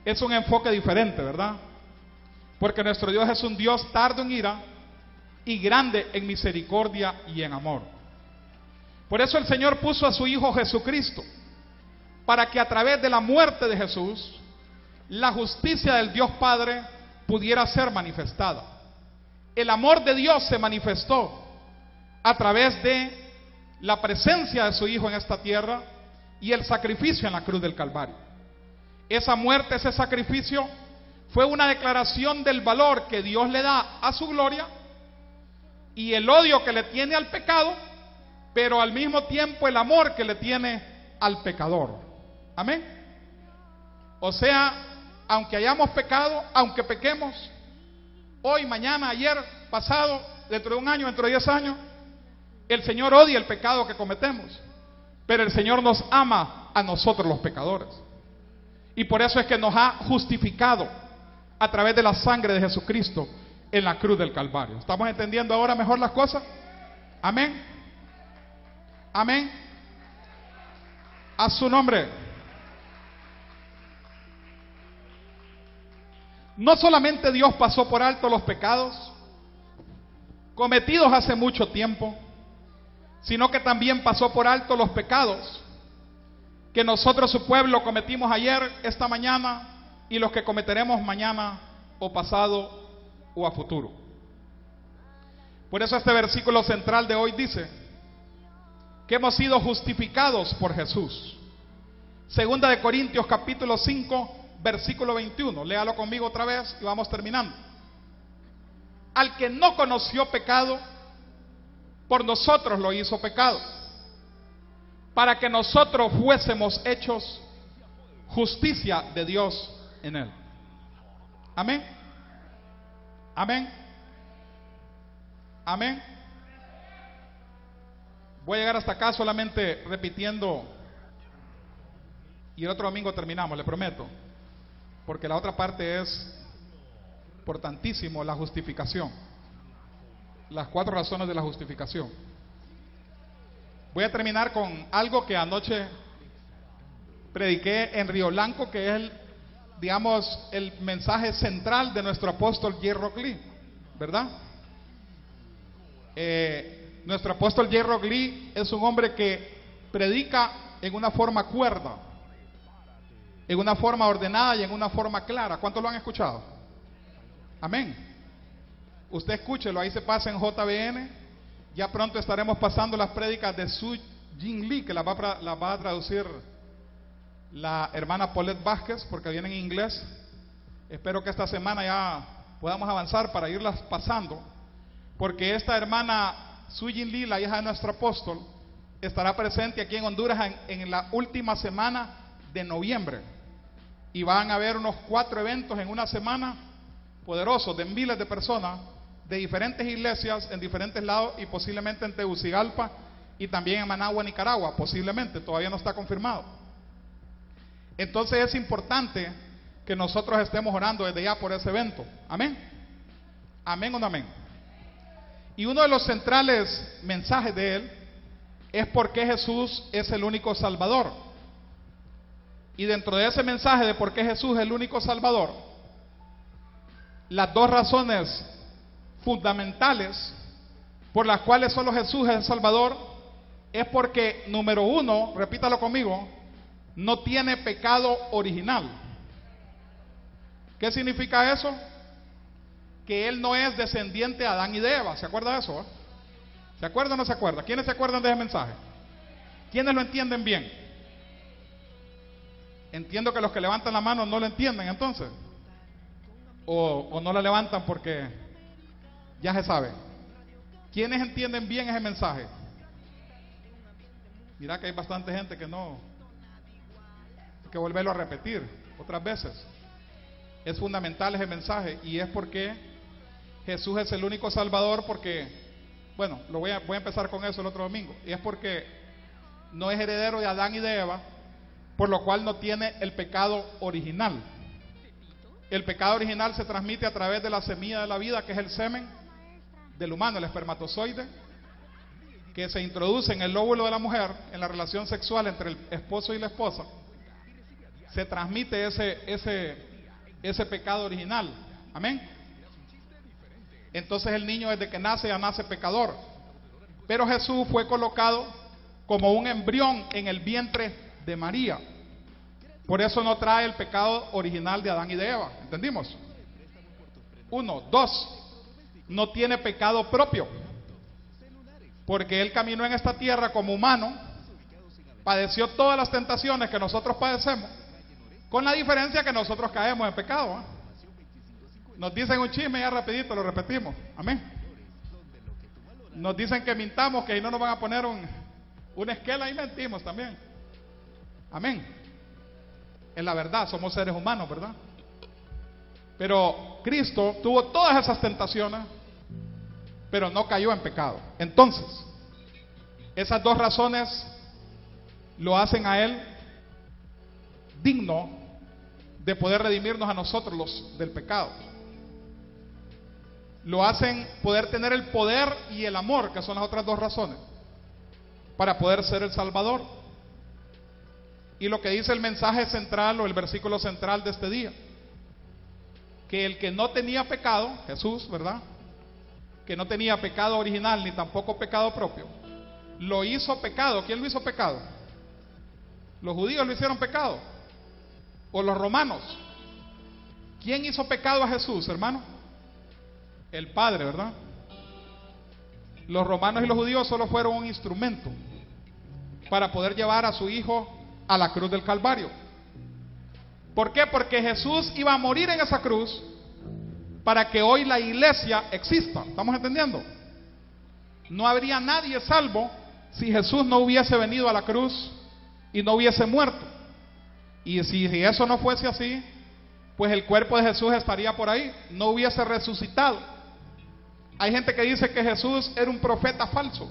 Es un enfoque diferente, ¿verdad? Porque nuestro Dios es un Dios tardo en ira y grande en misericordia y en amor. Por eso el Señor puso a su Hijo Jesucristo, para que a través de la muerte de Jesús, la justicia del Dios Padre pudiera ser manifestada. El amor de Dios se manifestó a través de la presencia de su Hijo en esta tierra y el sacrificio en la cruz del Calvario. Esa muerte, ese sacrificio, fue una declaración del valor que Dios le da a su gloria y el odio que le tiene al pecado, pero al mismo tiempo el amor que le tiene al pecador. Amén. O sea, aunque hayamos pecado, aunque pequemos, hoy, mañana, ayer, pasado, dentro de un año, dentro de 10 años, el Señor odia el pecado que cometemos, pero el Señor nos ama a nosotros los pecadores. Y por eso es que nos ha justificado a través de la sangre de Jesucristo en la cruz del Calvario. ¿Estamos entendiendo ahora mejor las cosas? Amén. Amén. A su nombre. No solamente Dios pasó por alto los pecados cometidos hace mucho tiempo, sino que también pasó por alto los pecados que nosotros, su pueblo, cometimos ayer, esta mañana, y los que cometeremos mañana o pasado o a futuro. Por eso este versículo central de hoy dice que hemos sido justificados por Jesús. Segunda de Corintios capítulo 5, versículo 21. Léalo conmigo otra vez y vamos terminando. Al que no conoció pecado, por nosotros lo hizo pecado, para que nosotros fuésemos hechos justicia de Dios en él. Amén. Amén. Amén. Voy a llegar hasta acá solamente repitiendo, y el otro domingo terminamos, le prometo, porque la otra parte es importantísimo, la justificación, las 4 razones de la justificación. Voy a terminar con algo que anoche prediqué en Río Blanco, que es el mensaje central de nuestro apóstol J. Lee, ¿verdad? Nuestro apóstol J. Lee es un hombre que predica en una forma cuerda, en una forma ordenada y en una forma clara. ¿Cuántos lo han escuchado? Amén. Usted escúchelo, ahí se pasa en JBN. Ya pronto estaremos pasando las prédicas de Su Jin Lee, que las va a traducir la hermana Paulette Vázquez, porque viene en inglés. Espero que esta semana ya podamos avanzar para irlas pasando, porque esta hermana Su Jin Lee, la hija de nuestro apóstol, estará presente aquí en Honduras en la última semana de noviembre, y van a haber unos 4 eventos en una semana poderosos de miles de personas de diferentes iglesias en diferentes lados, y posiblemente en Tegucigalpa y también en Managua, Nicaragua, posiblemente, todavía no está confirmado. Entonces es importante que nosotros estemos orando desde ya por ese evento. Amén. Amén o no amén. Y uno de los centrales mensajes de él es por qué Jesús es el único Salvador. Y dentro de ese mensaje de por qué Jesús es el único Salvador, las 2 razones fundamentales por las cuales solo Jesús es el Salvador es porque, número 1, repítalo conmigo, no tiene pecado original. ¿Qué significa eso? Que él no es descendiente de Adán y de Eva. ¿Se acuerda de eso? ¿Se acuerda o no se acuerda? ¿Quiénes se acuerdan de ese mensaje? ¿Quiénes lo entienden bien? Entiendo que los que levantan la mano no lo entienden entonces, o no la levantan porque ya se sabe. ¿Quiénes entienden bien ese mensaje? Mira que hay bastante gente que no, hay que volverlo a repetir otras veces. Es fundamental ese mensaje, y es porque Jesús es el único Salvador, porque, bueno, voy a empezar con eso el otro domingo, y es porque no es heredero de Adán y de Eva, por lo cual no tiene el pecado original. El pecado original se transmite a través de la semilla de la vida, que es el semen del humano, el espermatozoide, que se introduce en el óvulo de la mujer, en la relación sexual entre el esposo y la esposa. Se transmite ese pecado original. Amén. Entonces el niño desde que nace ya nace pecador. Pero Jesús fue colocado como un embrión en el vientre de María. Por eso no trae el pecado original de Adán y de Eva. ¿Entendimos? 1, 2. No tiene pecado propio, porque él caminó en esta tierra como humano, padeció todas las tentaciones que nosotros padecemos, con la diferencia que nosotros caemos en pecado, ¿eh? Nos dicen un chisme y ya rapidito lo repetimos. Amén. Nos dicen que mintamos, que ahí no nos van a poner una esquela, y mentimos también. Amén. En la verdad somos seres humanos, ¿verdad? Pero Cristo tuvo todas esas tentaciones, pero no cayó en pecado. Entonces, esas 2 razones lo hacen a él digno de poder redimirnos a nosotros del pecado. Lo hacen poder tener el poder y el amor, que son las otras 2 razones, para poder ser el Salvador. Y lo que dice el mensaje central, o el versículo central de este día, que el que no tenía pecado, Jesús, ¿verdad?, que no tenía pecado original ni tampoco pecado propio, lo hizo pecado. ¿Quién lo hizo pecado? ¿Los judíos lo hicieron pecado? ¿O los romanos? ¿Quién hizo pecado a Jesús, hermano? El Padre, ¿verdad? Los romanos y los judíos solo fueron un instrumento para poder llevar a su hijo a la cruz del Calvario. ¿Por qué? Porque Jesús iba a morir en esa cruz para que hoy la iglesia exista. ¿Estamos entendiendo? No habría nadie salvo si Jesús no hubiese venido a la cruz y no hubiese muerto. Y si eso no fuese así, pues el cuerpo de Jesús estaría por ahí, no hubiese resucitado. Hay gente que dice que Jesús era un profeta falso,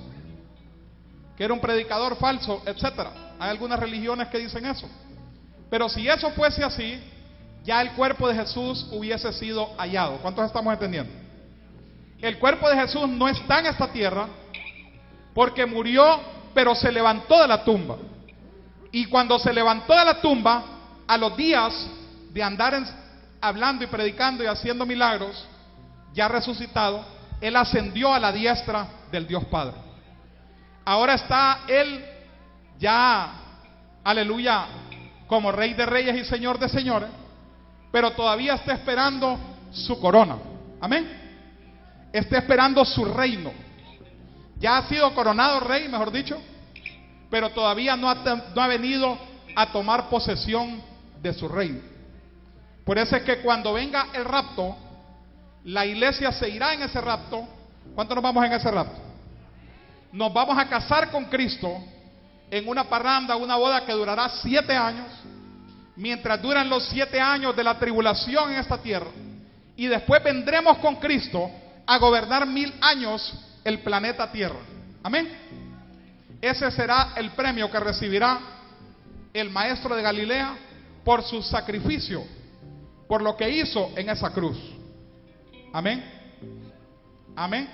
que era un predicador falso, etcétera. Hay algunas religiones que dicen eso. Pero si eso fuese así, ya el cuerpo de Jesús hubiese sido hallado. ¿Cuántos estamos entendiendo? El cuerpo de Jesús no está en esta tierra porque murió, pero se levantó de la tumba. Y cuando se levantó de la tumba, a los días de andar hablando y predicando y haciendo milagros, ya resucitado, Él ascendió a la diestra del Dios Padre. Ahora está Él ya, aleluya, como Rey de Reyes y Señor de Señores, pero todavía está esperando su corona. Amén. Está esperando su reino. Ya ha sido coronado rey, mejor dicho, pero todavía no ha venido a tomar posesión de su reino. Por eso es que cuando venga el rapto, la iglesia se irá en ese rapto. ¿Cuántos nos vamos en ese rapto? Nos vamos a casar con Cristo en una parranda, una boda que durará 7 años, mientras duran los 7 años de la tribulación en esta tierra, y después vendremos con Cristo a gobernar 1000 años el planeta Tierra. Amén. Ese será el premio que recibirá el maestro de Galilea por su sacrificio, por lo que hizo en esa cruz. Amén. Amén.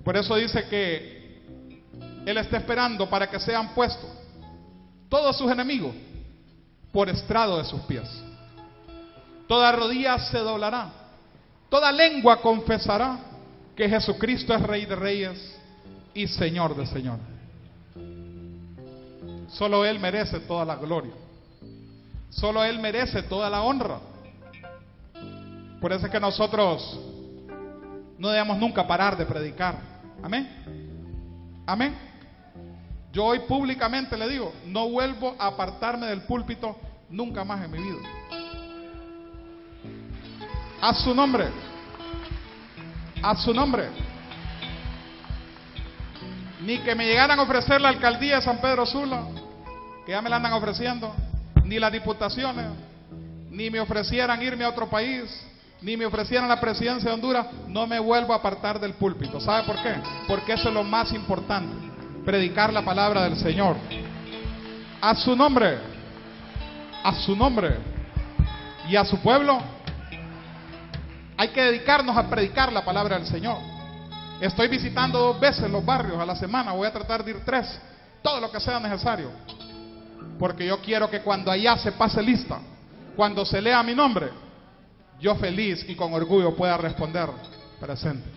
Por eso dice que Él está esperando para que sean puestos todos sus enemigos por estrado de sus pies. Toda rodilla se doblará, toda lengua confesará que Jesucristo es Rey de Reyes y Señor de Señores. Solo Él merece toda la gloria, solo Él merece toda la honra. Por eso es que nosotros no debemos nunca parar de predicar. Amén. Amén. Yo hoy públicamente le digo, no vuelvo a apartarme del púlpito nunca más en mi vida. A su nombre. A su nombre. Ni que me llegaran a ofrecer la alcaldía de San Pedro Sula, que ya me la andan ofreciendo, ni las diputaciones, ni me ofrecieran irme a otro país, ni me ofrecieran la presidencia de Honduras, no me vuelvo a apartar del púlpito. ¿Sabe por qué? Porque eso es lo más importante, predicar la palabra del Señor. A su nombre, a su nombre y a su pueblo. Hay que dedicarnos a predicar la palabra del Señor. Estoy visitando 2 veces los barrios a la semana, voy a tratar de ir 3, todo lo que sea necesario, porque yo quiero que cuando allá se pase lista, cuando se lea mi nombre, yo feliz y con orgullo pueda responder presente.